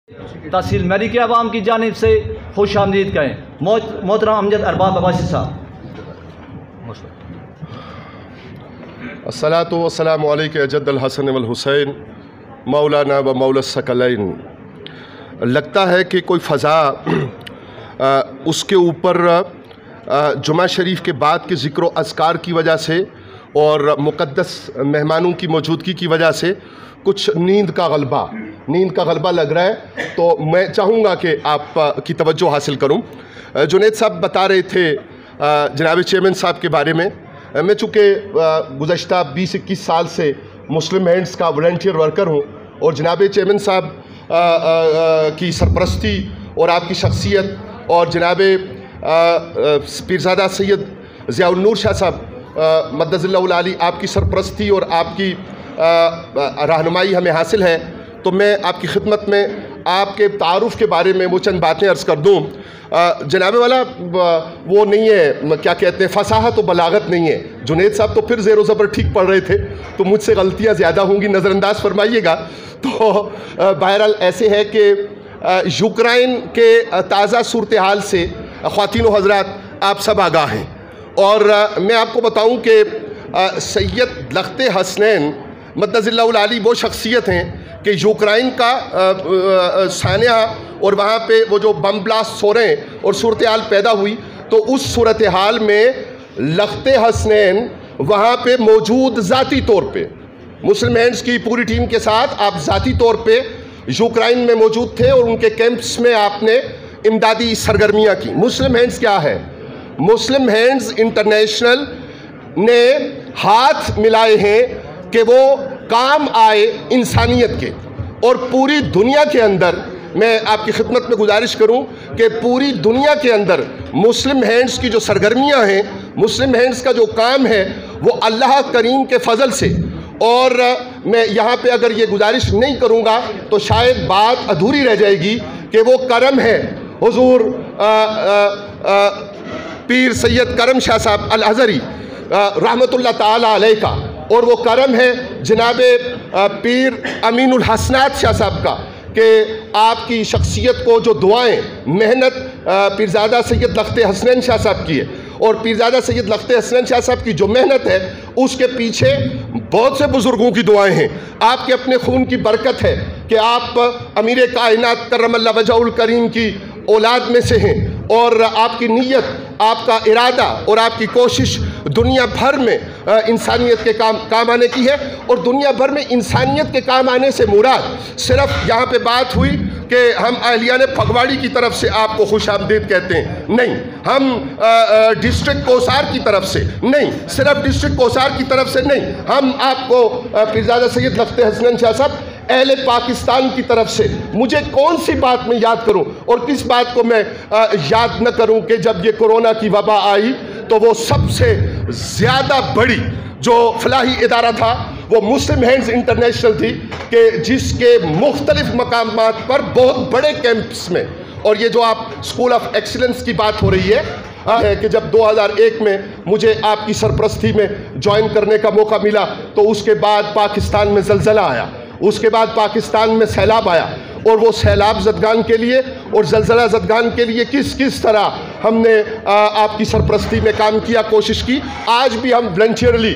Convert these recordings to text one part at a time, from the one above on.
तहसील मरी के अवाम की जानिब से खुश आमदीद कहें। मोहतरम अमजद अरबाब अब्बासी साहब। अस्सलातु वस्सलामु अलैका जद्दल हसन वल हुसैन मौलाना व मौला सकलैन। लगता है कि कोई फ़ज़ा उसके ऊपर जुमा शरीफ के बाद के ज़िक्र व अज़कार की वजह से और मुक़द्दस मेहमानों की मौजूदगी की वजह से कुछ नींद का गलबा लग रहा है, तो मैं चाहूँगा कि आप की तवज्जो हासिल करूँ। जुनैद साहब बता रहे थे जनाब चेयरमैन साहब के बारे में। मैं चूँकि गुज़श्ता 20-21 साल से मुस्लिम हैंड्स का वॉलंटियर वर्कर हूँ और जनाब चेयरमैन साहब की सरपरस्ती और आपकी शख्सियत और जनाब पीरज़ादा सैयद ज़ियाउल नूर शाह साहब मद्दज़िल्लाहुल आली आपकी सरपरस्ती और आपकी रहनुमाई हमें हासिल है, तो मैं आपकी खिदमत में आपके तारुफ़ के बारे में वो चंद बातें अर्ज़ कर दूँ। जनाब वाला वो नहीं है, क्या कहते हैं, फसाहत तो बलागत नहीं है। जुनैद साहब तो फिर ज़ेर ज़बर ठीक पढ़ रहे थे, तो मुझसे गलतियाँ ज़्यादा होंगी, नज़रअंदाज फरमाइएगा। तो बहरहाल ऐसे है कि यूक्रेन के ताज़ा सूरत हाल से ख़वातीन व हज़रात आप सब आगाह हैं, और मैं आपको बताऊँ कि सैयद लख्ते हसनैन मद्दज़िल्लाहुल आली वो शख्सियत हैं कि यूक्रेन का सानिया और वहाँ पे वो जो बम ब्लास्ट हो रहे हैं और सूरत हाल पैदा हुई, तो उस सूरत हाल में लख्ते हसनैन वहाँ पे मौजूद ज़ाती तौर पे मुस्लिम हैंड्स की पूरी टीम के साथ आप ज़ाती तौर पे यूक्रेन में मौजूद थे और उनके कैंप्स में आपने इमदादी सरगर्मियाँ की। मुस्लिम हैंड्स क्या है? मुस्लिम हैंड्स इंटरनेशनल ने हाथ मिलाए हैं कि वो काम आए इंसानियत के, और पूरी दुनिया के अंदर मैं आपकी खिदमत में गुजारिश करूं कि पूरी दुनिया के अंदर मुस्लिम हैंड्स की जो सरगर्मियां हैं, मुस्लिम हैंड्स का जो काम है, वो अल्लाह करीम के फ़ज़ल से, और मैं यहाँ पे अगर ये गुजारिश नहीं करूँगा तो शायद बात अधूरी रह जाएगी कि वो करम है हुज़ूर पीर सैयद करम शाह साहब अल अज़हरी रहमतुल्लाह ताला अलैह का, और वो करम है जनाब पीर अमीनुल हसनात शाह साहब का कि आपकी शख्सियत को जो दुआएं मेहनत पीरज़ादा सैयद लख्ते हसनैन शाह साहब की है, और पीरज़ादा सैयद लख्ते हसनैन शाह साहब की जो मेहनत है उसके पीछे बहुत से बुज़ुर्गों की दुआएं हैं। आपके अपने खून की बरकत है कि आप अमीर कायनात करमल्लाहु वजहुल करीम की औलाद में से हैं, और आपकी नीयत, आपका इरादा और आपकी कोशिश दुनिया भर में इंसानियत के काम आने की है। और दुनिया भर में इंसानियत के काम आने से मुराद सिर्फ यहाँ पे बात हुई कि हम अहलिया ने फगवाड़ी की तरफ से आपको खुश आमदीद कहते हैं, नहीं, हम डिस्ट्रिक्ट कोसार की तरफ से नहीं, सिर्फ डिस्ट्रिक्ट कोसार की तरफ से नहीं, हम आपको पीरज़ादा सैयद लख्ते हसनैन शाह साहब अहले पाकिस्तान की तरफ से, मुझे कौन सी बात में याद करूं और किस बात को मैं याद न करूं कि जब ये कोरोना की वबा आई तो वो सबसे ज़्यादा बड़ी जो फलाही इदारा था वो मुस्लिम हैंड्स इंटरनेशनल थी, कि जिसके मुख्तलिफ मकामात पर बहुत बड़े कैंप्स में, और ये जो आप स्कूल ऑफ एक्सीलेंस की बात हो रही है कि जब 2001 में मुझे आपकी सरपरस्ती में ज्वाइन करने का मौका मिला, तो उसके बाद पाकिस्तान में ज़लज़ला आया, उसके बाद पाकिस्तान में सैलाब आया, और वो सैलाब ज़दगान के लिए और ज़लज़ला ज़दगान के लिए किस तरह हमने आपकी सरपरस्ती में काम किया, कोशिश की। आज भी हम वॉलंटियरली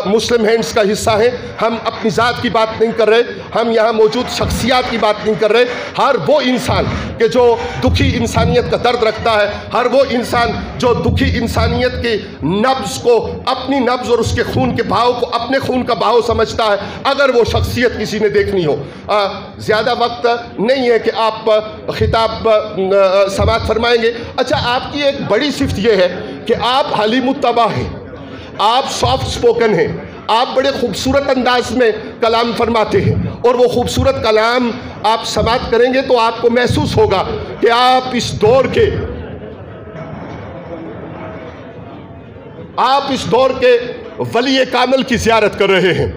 मुस्लिम हैंड्स का हिस्सा हैं। हम अपनी ज़ात की बात नहीं कर रहे, हम यहाँ मौजूद शख्सियात की बात नहीं कर रहे। हर वो इंसान कि जो दुखी इंसानियत का दर्द रखता है, हर वो इंसान जो दुखी इंसानियत के नब्ज़ को, अपनी नब्ज़ और उसके खून के बहाव को अपने खून का बहाव समझता है, अगर वो शख्सियत किसी ने देखनी हो। ज़्यादा वक्त नहीं है कि आप खिताब समाअत फरमाएंगे। अच्छा, आपकी एक बड़ी सिफ्त ये है कि आप हलीमुत्तबा हैं, आप सॉफ्ट स्पोकन हैं, आप बड़े खूबसूरत अंदाज में कलाम फरमाते हैं, और वो खूबसूरत कलाम आप समाअत करेंगे तो आपको महसूस होगा कि आप इस दौर के वली कामिल की ज़ियारत कर रहे हैं।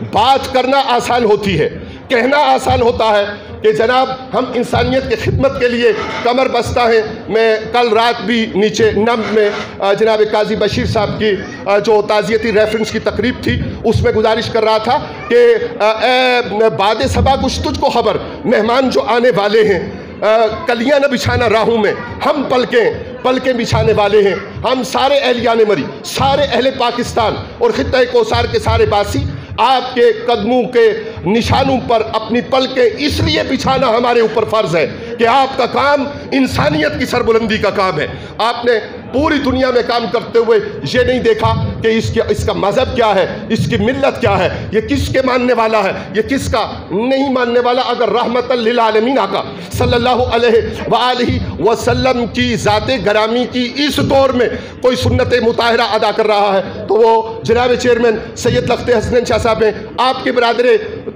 बात करना आसान होती है, कहना आसान होता है, کہ جناب ہم انسانیت کی خدمت کے لیے کمر بستہ ہیں۔ میں کل رات بھی نیچے نم میں جناب قاضی بشیر صاحب کی جو تعزیتی ریفرنس کی تقریب تھی اس میں گزارش کر رہا تھا کہ اے باد صبا کچھ تجھ کو خبر، مہمان جو آنے والے ہیں کلیاں نہ بچھانا راہوں میں، ہم پلکیں بچھانے والے ہیں۔ ہم سارے اہلیان مری، سارے اہل پاکستان اور خطہ کوثر کے سارے باسی آپ کے قدموں کے نشانوں پر اپنی پلکیں اس لیے بچھانا ہمارے اوپر فرض ہے کہ آپ کا کام انسانیت کی سربلندی کا کام ہے۔ آپ نے پوری دنیا میں کام کرتے ہوئے یہ نہیں دیکھا کہ اس کا مذہب کیا ہے، اس کی ملت کیا ہے، یہ کس کے ماننے والا ہے، یہ کس کا نہیں ماننے والا۔ اگر رحمت للعالمین آقا صلی اللہ علیہ وآلہ وسلم کی ذات گرامی کی اس دور میں کوئی سنت مطہرہ ادا کر رہا ہے تو وہ جناب چیئرمین سید لخت حسنین شاہ صاحب ہیں۔ آپ کے برادر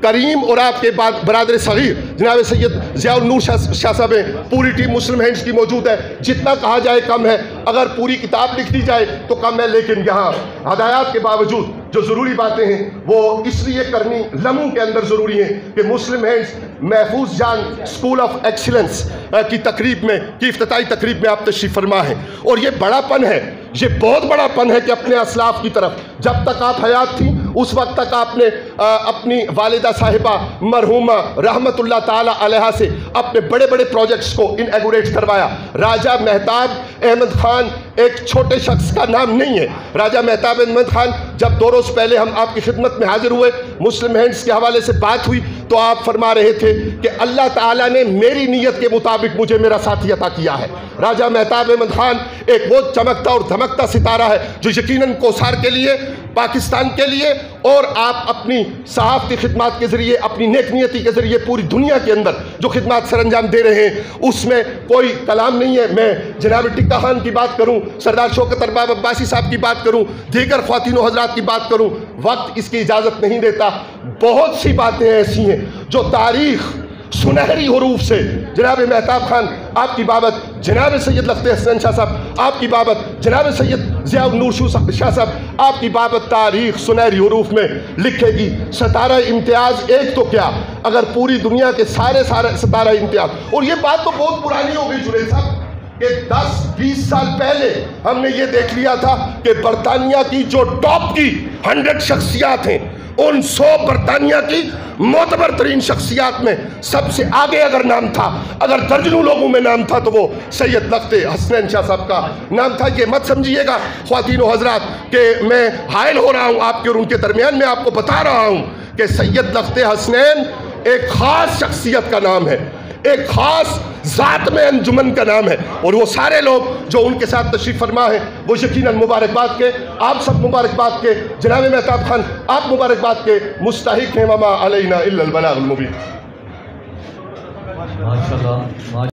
کریم اور آپ کے برادر صغیر جناب سید ضیاء النور شاہ صاحب ہیں۔ پوری ٹیم مسلم ہینڈز کی موجود ہے، جتنا کہا جائے کم ہے، اگر پوری کتاب لکھ دی جائے تو کم ہے، لیکن یہاں ہدایات کے باوجود جو ضروری باتیں ہیں وہ اس لیے کرنی لمحوں کے اندر ضروری ہیں کہ مسلم ہینڈز محفوظ جان اسکول آف ایکسیلنس کی تقریب میں کی افتتاحی تقریب میں آپ تشریف فرما ہیں۔ اور یہ بڑا پن ہے، یہ بہت بڑا پن ہے کہ اپنے اسلاف کی طرف جب تک آپ حیات تھیں اس وقت تک آپ نے اپنی والدہ صاحبہ مرحومہ رحمت اللہ تعالی علیہ سے اپنے بڑے بڑے پروجیکٹس کو انیگوریٹ کروایا۔ راجہ مہتاب احمد خان ایک چھوٹے شخص کا نام نہیں ہے۔ راجہ مہتاب احمد خان جب 2 روز پہلے ہم آپ کی خدمت میں حاضر ہوئے، مسلم ہینڈز کے حوالے سے بات ہوئی تو آپ فرما رہے تھے کہ اللہ تعالیٰ نے میری نیت کے مطابق مجھے میرا ساتھی عطا کیا ہے۔ راجہ مہتاب احمد خان ایک وہ چمکتا اور دھمکتا ستارہ ہے جو یقیناً کوثر کے لیے، پاکستان کے لیے اور آپ اپنی صحافتی خدمات کے ذریعے، اپنی نیک نیتی کے ذریعے پوری دنیا کے اندر جو خدمات سر انجام دے رہے ہیں اس میں کوئی کلام نہیں ہے۔ میں جناب ٹکا خان کی بات کروں، سردار شوکت ارباب عباسی صاحب کی بات کروں، دیگر خواتین و حضرات کی بات کروں، وقت اس کی اجازت نہیں دیتا۔ بہت سی باتیں ایسی ہیں جو تاریخ سنہری حروف سے جناب مہتاب خان آپ کی بابت، جناب سید لخت حسنین شاہ صاحب آپ کی بابت، جناب سید ضیاء النور شاہ صاحب آپ کی بابت تاریخ سنہری حروف میں لکھے گی۔ ستارہ امتیاز ایک تو کیا، اگر پوری دنیا کے سارے ستارہ امتیاز، اور یہ بات تو بہت پرانی ہو گئی جنید صاحب کہ 10-20 سال پہلے ہم نے یہ دیکھ لیا تھا کہ برطانیہ کی جو ٹاپ کی 100 شخصیات ہیں ان 100 برطانیہ کی معتبر ترین شخصیات میں سب سے آگے اگر نام تھا، اگر درجنوں لوگوں میں نام تھا تو وہ سید لخت حسنین شاہ صاحب کا نام تھا۔ یہ مت سمجھیے گا خواتین و حضرات کہ میں حائل ہو رہا ہوں آپ کے اور ان کے درمیان، میں آپ کو بتا رہا ہوں کہ سید لخت حسنین ایک خاص شخصیت کا نام ہے، ایک خاص ذات میں انجمن کا نام ہے، اور وہ سارے لوگ جو ان کے ساتھ تشریف فرما ہیں وہ یقیناً مبارکباد کے، آپ سب مبارکباد کے، جناب مہتاب خان آپ مبارکباد کے مستحق ہیں۔ وما علینا الا البلاغ المبین۔ ماشاءاللہ۔